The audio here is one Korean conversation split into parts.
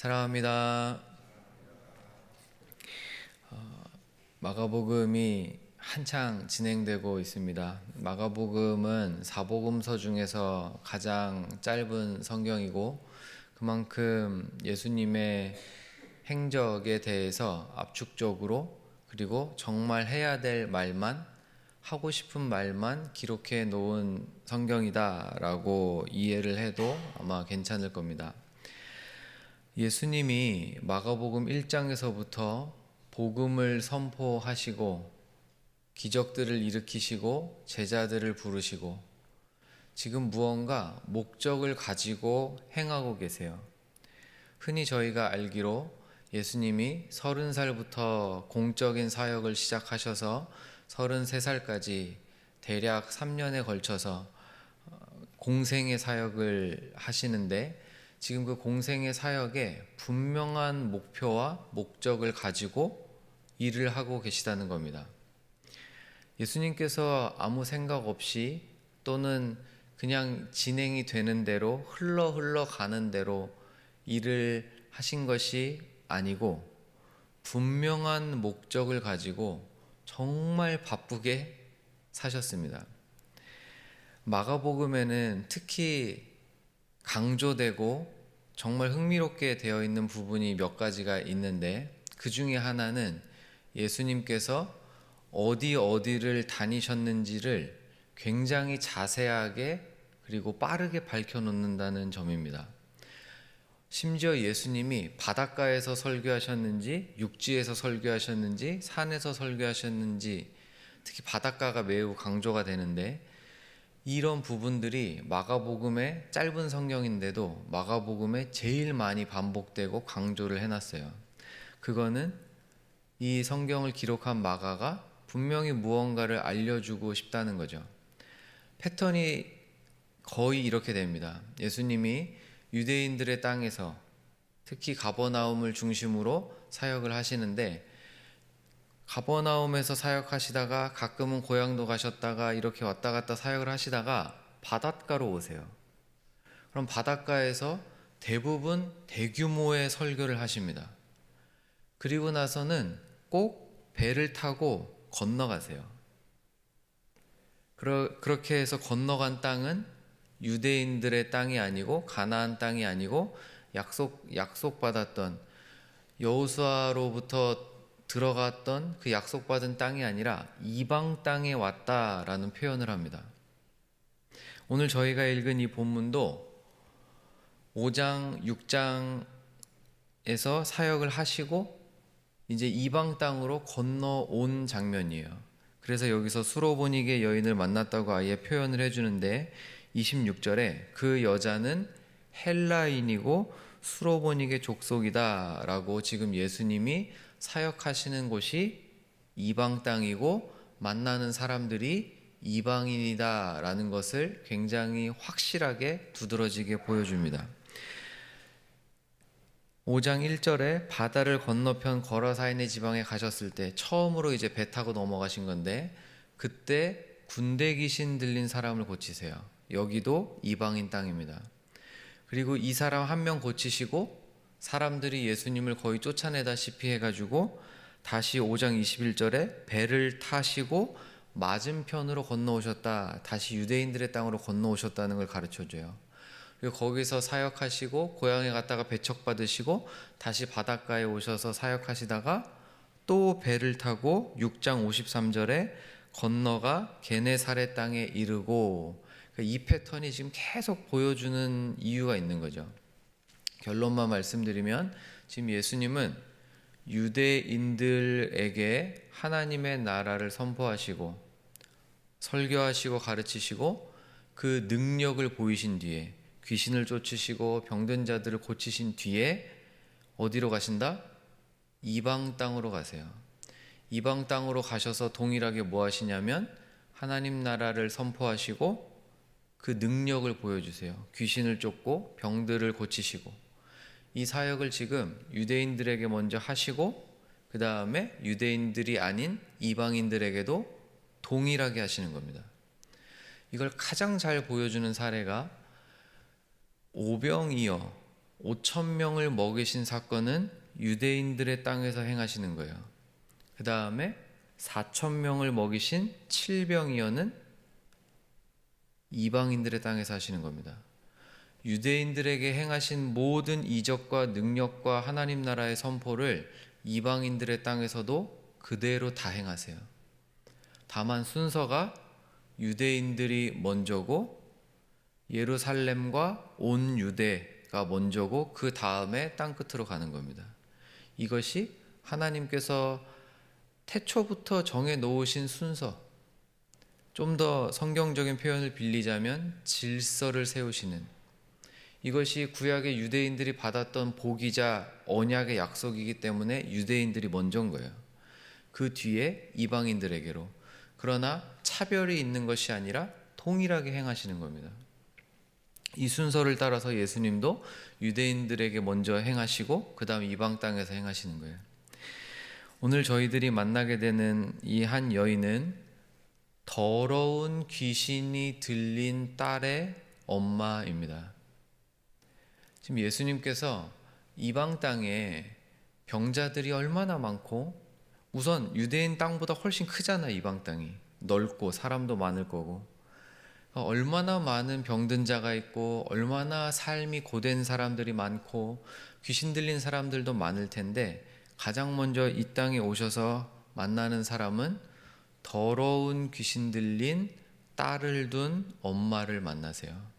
사랑합니다. 마가복음이 한창 진행되고 있습니다. 마가복음은 사복음서 중에서 가장 짧은 성경이고 그만큼 예수님의 행적에 대해서 압축적으로 그리고 정말 해야 될 말만 하고 싶은 말만 기록해 놓은 성경이다라고 이해를 해도 아마 괜찮을 겁니다. 예수님이 마가복음 1장에서부터 복음을 선포하시고 기적들을 일으키시고 제자들을 부르시고 지금 무언가 목적을 가지고 행하고 계세요. 흔히 저희가 알기로 예수님이 30살부터 공적인 사역을 시작하셔서 33살까지 대략 3년에 걸쳐서 공생의 사역을 하시는데 지금 그 공생의 사역에 분명한 목표와 목적을 가지고 일을 하고 계시다는 겁니다. 예수님께서 아무 생각 없이 또는 그냥 진행이 되는 대로 흘러가는 대로 일을 하신 것이 아니고 분명한 목적을 가지고 정말 바쁘게 사셨습니다. 마가복음에는 특히 강조되고 정말 흥미롭게 되어 있는 부분이 몇 가지가 있는데 그 중에 하나는 예수님께서 어디를 다니셨는지를 굉장히 자세하게 그리고 빠르게 밝혀놓는다는 점입니다. 심지어 예수님이 바닷가에서 설교하셨는지 육지에서 설교하셨는지 산에서 설교하셨는지 특히 바닷가가 매우 강조가 되는데 이런 부분들이 마가복음의 짧은 성경인데도 마가복음에 제일 많이 반복되고 강조를 해놨어요. 그거는 이 성경을 기록한 마가가 분명히 무언가를 알려주고 싶다는 거죠. 패턴이 거의 이렇게 됩니다. 예수님이 유대인들의 땅에서 특히 가버나움을 중심으로 사역을 하시는데 가버나움에서 사역하시다가 가끔은 고향도 가셨다가 이렇게 왔다 갔다 사역을 하시다가 바닷가로 오세요. 그럼 바닷가에서 대부분 대규모의 설교를 하십니다. 그리고 나서는 꼭 배를 타고 건너가세요. 그렇게 해서 건너간 땅은 유대인들의 땅이 아니고 가나안 땅이 아니고 약속받았던 여호수아로부터 들어갔던 그 약속받은 땅이 아니라 이방 땅에 왔다라는 표현을 합니다. 오늘 저희가 읽은 이 본문도 5장, 6장에서 사역을 하시고 이제 이방 땅으로 건너온 장면이에요. 그래서 여기서 수로보니게 여인을 만났다고 아예 표현을 해주는데 26절에 그 여자는 헬라인이고 수로보니게 족속이다 라고 지금 예수님이 사역하시는 곳이 이방 땅이고 만나는 사람들이 이방인이다 라는 것을 굉장히 확실하게 두드러지게 보여줍니다. 5장 1절에 바다를 건너편 거라사인의 지방에 가셨을 때 처음으로 이제 배 타고 넘어가신 건데 그때 군대 귀신 들린 사람을 고치세요. 여기도 이방인 땅입니다. 그리고 이 사람 한 명 고치시고 사람들이 예수님을 거의 쫓아내다시피 해가지고 다시 5장 21절에 배를 타시고 맞은편으로 건너오셨다. 다시 유대인들의 땅으로 건너오셨다는 걸 가르쳐줘요. 그리고 거기서 사역하시고 고향에 갔다가 배척받으시고 다시 바닷가에 오셔서 사역하시다가 또 배를 타고 6장 53절에 건너가 게네사렛 땅에 이르고 이 패턴이 지금 계속 보여주는 이유가 있는 거죠. 결론만 말씀드리면 지금 예수님은 유대인들에게 하나님의 나라를 선포하시고 설교하시고 가르치시고 그 능력을 보이신 뒤에 귀신을 쫓으시고 병든 자들을 고치신 뒤에 어디로 가신다? 이방 땅으로 가세요. 이방 땅으로 가셔서 동일하게 뭐 하시냐면 하나님 나라를 선포하시고 그 능력을 보여주세요. 귀신을 쫓고 병들을 고치시고 이 사역을 지금 유대인들에게 먼저 하시고 그 다음에 유대인들이 아닌 이방인들에게도 동일하게 하시는 겁니다. 이걸 가장 잘 보여주는 사례가 오병이어 5천 명을 먹이신 사건은 유대인들의 땅에서 행하시는 거예요. 그 다음에 4천 명을 먹이신 칠병이어는 이방인들의 땅에서 하시는 겁니다. 유대인들에게 행하신 모든 이적과 능력과 하나님 나라의 선포를 이방인들의 땅에서도 그대로 다 행하세요. 다만 순서가 유대인들이 먼저고 예루살렘과 온 유대가 먼저고 그 다음에 땅끝으로 가는 겁니다. 이것이 하나님께서 태초부터 정해 놓으신 순서, 좀 더 성경적인 표현을 빌리자면 질서를 세우시는, 이것이 구약의 유대인들이 받았던 복이자 언약의 약속이기 때문에 유대인들이 먼저인 거예요. 그 뒤에 이방인들에게로. 그러나 차별이 있는 것이 아니라 동일하게 행하시는 겁니다. 이 순서를 따라서 예수님도 유대인들에게 먼저 행하시고 그 다음 이방 땅에서 행하시는 거예요. 오늘 저희들이 만나게 되는 이 한 여인은 더러운 귀신이 들린 딸의 엄마입니다. 지금 예수님께서 이방 땅에 병자들이 얼마나 많고, 우선 유대인 땅보다 훨씬 크잖아. 이방 땅이 넓고 사람도 많을 거고, 얼마나 많은 병든 자가 있고 얼마나 삶이 고된 사람들이 많고 귀신 들린 사람들도 많을 텐데, 가장 먼저 이 땅에 오셔서 만나는 사람은 더러운 귀신 들린 딸을 둔 엄마를 만나세요.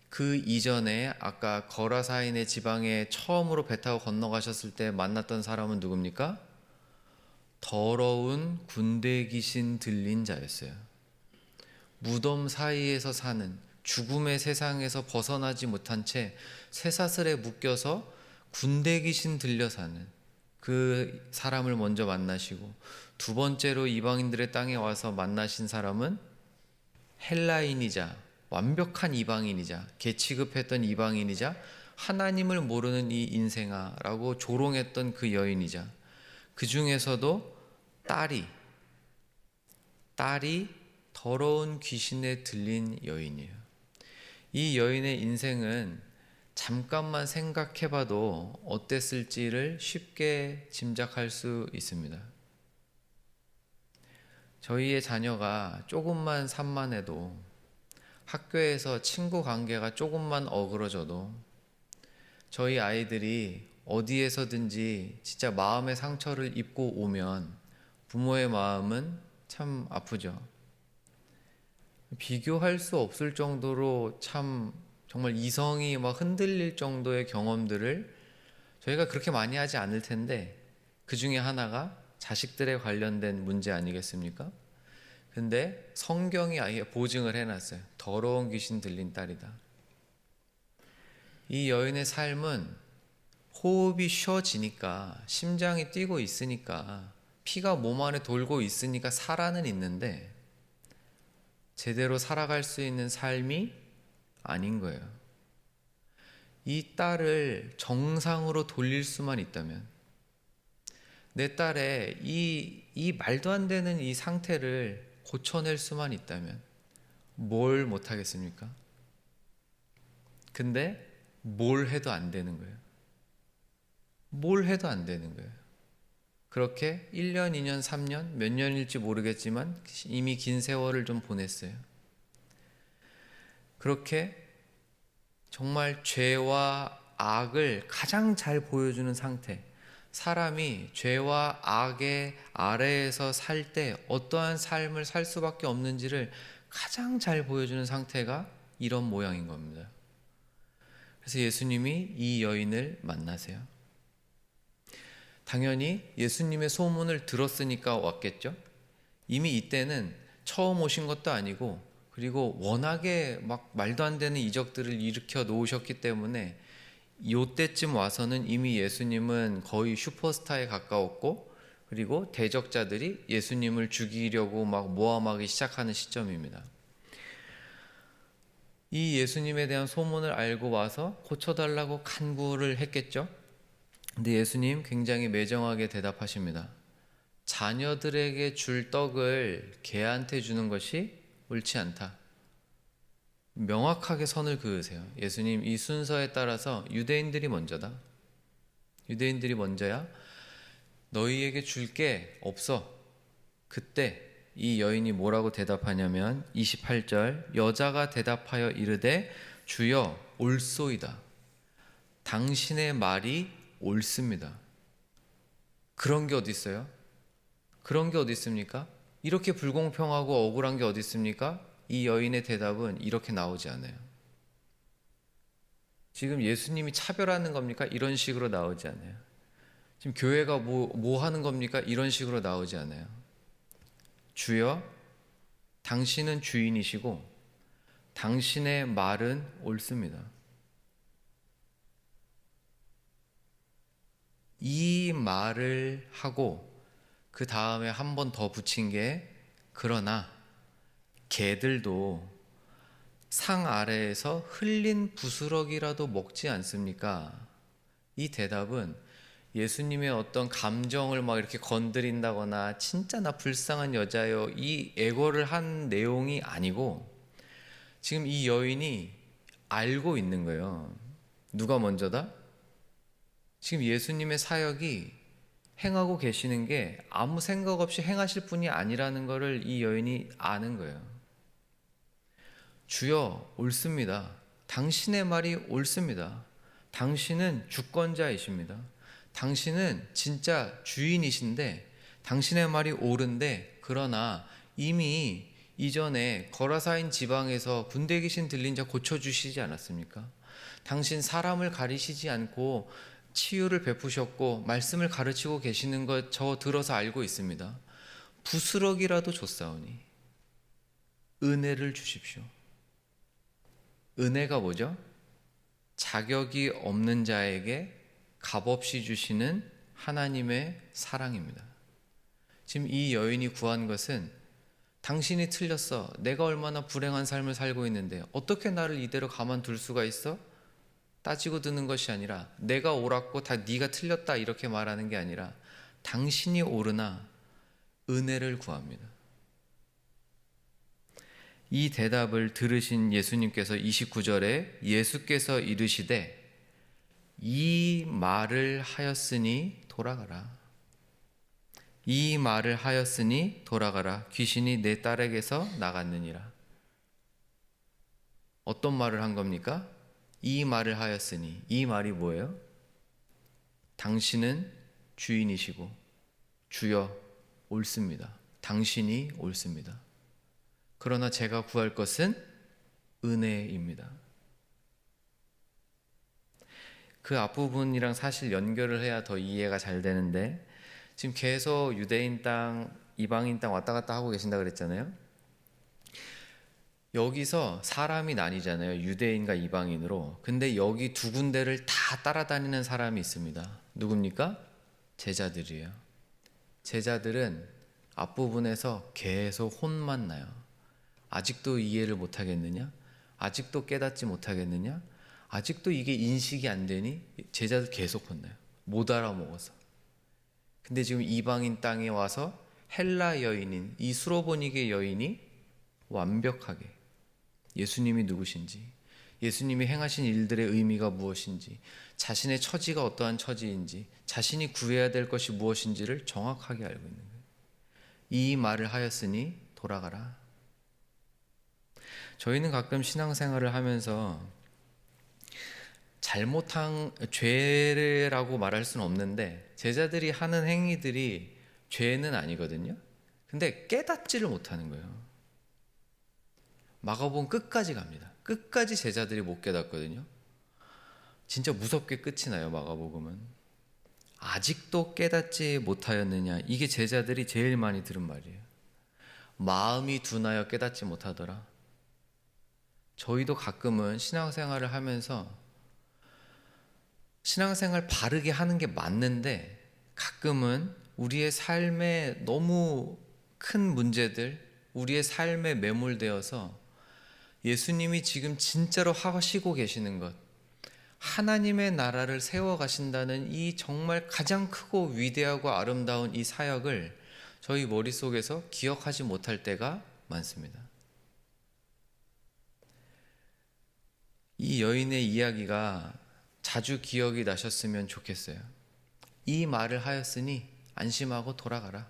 그 이전에 아까 거라사인의 지방에 처음으로 배 타고 건너가셨을 때 만났던 사람은 누굽니까? 더러운 군대 귀신 들린 자였어요. 무덤 사이에서 사는, 죽음의 세상에서 벗어나지 못한 채 쇠사슬에 묶여서 군대 귀신 들려 사는 그 사람을 먼저 만나시고, 두 번째로 이방인들의 땅에 와서 만나신 사람은 헬라인이자 완벽한 이방인이자 개 취급했던 이방인이자 하나님을 모르는 이 인생아라고 조롱했던 그 여인이자, 그 중에서도 딸이 더러운 귀신에 들린 여인이에요. 이 여인의 인생은 잠깐만 생각해봐도 어땠을지를 쉽게 짐작할 수 있습니다. 저희의 자녀가 조금만 산만해도, 학교에서 친구 관계가 조금만 어그러져도, 저희 아이들이 어디에서든지 진짜 마음의 상처를 입고 오면 부모의 마음은 참 아프죠. 비교할 수 없을 정도로 참 정말 이성이 막 흔들릴 정도의 경험들을 저희가 그렇게 많이 하지 않을 텐데, 그 중에 하나가 자식들에 관련된 문제 아니겠습니까? 근데 성경이 아예 보증을 해놨어요. 더러운 귀신 들린 딸이다. 이 여인의 삶은 호흡이 쉬어지니까, 심장이 뛰고 있으니까, 피가 몸 안에 돌고 있으니까 살아는 있는데 제대로 살아갈 수 있는 삶이 아닌 거예요. 이 딸을 정상으로 돌릴 수만 있다면, 내 딸의 이 말도 안 되는 이 상태를 고쳐낼 수만 있다면 뭘 못하겠습니까? 근데 뭘 해도 안 되는 거예요. 뭘 해도 안 되는 거예요. 그렇게 1년, 2년, 3년, 몇 년일지 모르겠지만 이미 긴 세월을 좀 보냈어요. 그렇게 정말 죄와 악을 가장 잘 보여주는 상태, 사람이 죄와 악의 아래에서 살 때 어떠한 삶을 살 수밖에 없는지를 가장 잘 보여주는 상태가 이런 모양인 겁니다. 그래서 예수님이 이 여인을 만나세요. 당연히 예수님의 소문을 들었으니까 왔겠죠. 이미 이때는 처음 오신 것도 아니고, 그리고 워낙에 막 말도 안 되는 이적들을 일으켜 놓으셨기 때문에 이때쯤 와서는 이미 예수님은 거의 슈퍼스타에 가까웠고, 그리고 대적자들이 예수님을 죽이려고 막 모함하기 시작하는 시점입니다. 이 예수님에 대한 소문을 알고 와서 고쳐달라고 간구를 했겠죠. 근데 예수님 굉장히 매정하게 대답하십니다. 자녀들에게 줄 떡을 개한테 주는 것이 옳지 않다. 명확하게 선을 그으세요. 예수님 이 순서에 따라서 유대인들이 먼저다. 유대인들이 먼저야. 너희에게 줄 게 없어. 그때 이 여인이 뭐라고 대답하냐면 28절 여자가 대답하여 이르되 주여 옳소이다. 당신의 말이 옳습니다. 그런 게 어디 있어요? 그런 게 어디 있습니까? 이렇게 불공평하고 억울한 게 어디 있습니까? 이 여인의 대답은 이렇게 나오지 않아요. 지금 예수님이 차별하는 겁니까? 이런 식으로 나오지 않아요. 지금 교회가 뭐 하는 겁니까? 이런 식으로 나오지 않아요. 주여, 당신은 주인이시고 당신의 말은 옳습니다. 이 말을 하고 그 다음에 한 번 더 붙인 게 그러나 개들도 상 아래에서 흘린 부스러기라도 먹지 않습니까? 이 대답은 예수님의 어떤 감정을 막 이렇게 건드린다거나 진짜 나 불쌍한 여자요 이 애걸을 한 내용이 아니고 지금 이 여인이 알고 있는 거예요. 누가 먼저다? 지금 예수님의 사역이 행하고 계시는 게 아무 생각 없이 행하실 분이 아니라는 것을 이 여인이 아는 거예요. 주여 옳습니다. 당신의 말이 옳습니다. 당신은 주권자이십니다. 당신은 진짜 주인이신데 당신의 말이 옳은데 그러나 이미 이전에 거라사인 지방에서 군대 귀신 들린 자 고쳐주시지 않았습니까? 당신 사람을 가리시지 않고 치유를 베푸셨고 말씀을 가르치고 계시는 것 저 들어서 알고 있습니다. 부스럭이라도 줬사오니 은혜를 주십시오. 은혜가 뭐죠? 자격이 없는 자에게 값없이 주시는 하나님의 사랑입니다. 지금 이 여인이 구한 것은 당신이 틀렸어. 내가 얼마나 불행한 삶을 살고 있는데 어떻게 나를 이대로 가만둘 수가 있어? 따지고 드는 것이 아니라 내가 옳았고 다 네가 틀렸다 이렇게 말하는 게 아니라 당신이 옳으나 은혜를 구합니다. 이 대답을 들으신 예수님께서 29절에 예수께서 이르시되 이 말을 하였으니 돌아가라. 이 말을 하였으니 돌아가라. 귀신이 내 딸에게서 나갔느니라. 어떤 말을 한 겁니까? 이 말을 하였으니. 이 말이 뭐예요? 당신은 주인이시고 주여 옳습니다. 당신이 옳습니다. 그러나 제가 구할 것은 은혜입니다. 그 앞부분이랑 사실 연결을 해야 더 이해가 잘 되는데 지금 계속 유대인 땅, 이방인 땅 왔다 갔다 하고 계신다 그랬잖아요. 여기서 사람이 나뉘잖아요. 유대인과 이방인으로. 근데 여기 두 군데를 다 따라다니는 사람이 있습니다. 누굽니까? 제자들이에요. 제자들은 앞부분에서 계속 혼만 나요. 아직도 이해를 못하겠느냐? 아직도 깨닫지 못하겠느냐? 아직도 이게 인식이 안 되니? 제자들 계속 혼나요. 못 알아먹어서. 근데 지금 이방인 땅에 와서 헬라 여인인 이 수로보니게 여인이 완벽하게 예수님이 누구신지, 예수님이 행하신 일들의 의미가 무엇인지, 자신의 처지가 어떠한 처지인지, 자신이 구해야 될 것이 무엇인지를 정확하게 알고 있는 거예요. 이 말을 하였으니 돌아가라. 저희는 가끔 신앙생활을 하면서 잘못한 죄라고 말할 수는 없는데 제자들이 하는 행위들이 죄는 아니거든요. 근데 깨닫지를 못하는 거예요. 마가복음 끝까지 갑니다. 끝까지 제자들이 못 깨닫거든요. 진짜 무섭게 끝이 나요. 마가복음은. 아직도 깨닫지 못하였느냐. 이게 제자들이 제일 많이 들은 말이에요. 마음이 둔하여 깨닫지 못하더라. 저희도 가끔은 신앙생활을 하면서 신앙생활 바르게 하는 게 맞는데 가끔은 우리의 삶에 너무 큰 문제들, 우리의 삶에 매몰되어서 예수님이 지금 진짜로 하시고 계시는 것, 하나님의 나라를 세워가신다는 이 정말 가장 크고 위대하고 아름다운 이 사역을 저희 머릿속에서 기억하지 못할 때가 많습니다. 이 여인의 이야기가 자주 기억이 나셨으면 좋겠어요. 이 말을 하였으니 안심하고 돌아가라.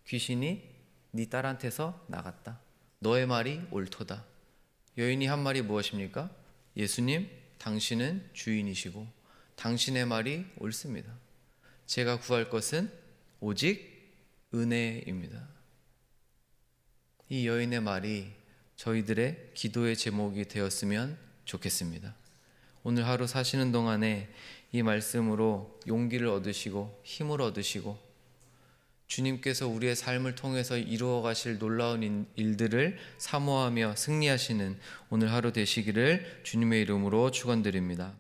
귀신이 네 딸한테서 나갔다. 너의 말이 옳도다. 여인이 한 말이 무엇입니까? 예수님, 당신은 주인이시고 당신의 말이 옳습니다. 제가 구할 것은 오직 은혜입니다. 이 여인의 말이 저희들의 기도의 제목이 되었으면 좋겠습니다. 오늘 하루 사시는 동안에 이 말씀으로 용기를 얻으시고 힘을 얻으시고 주님께서 우리의 삶을 통해서 이루어 가실 놀라운 일들을 사모하며 승리하시는 오늘 하루 되시기를 주님의 이름으로 축원드립니다.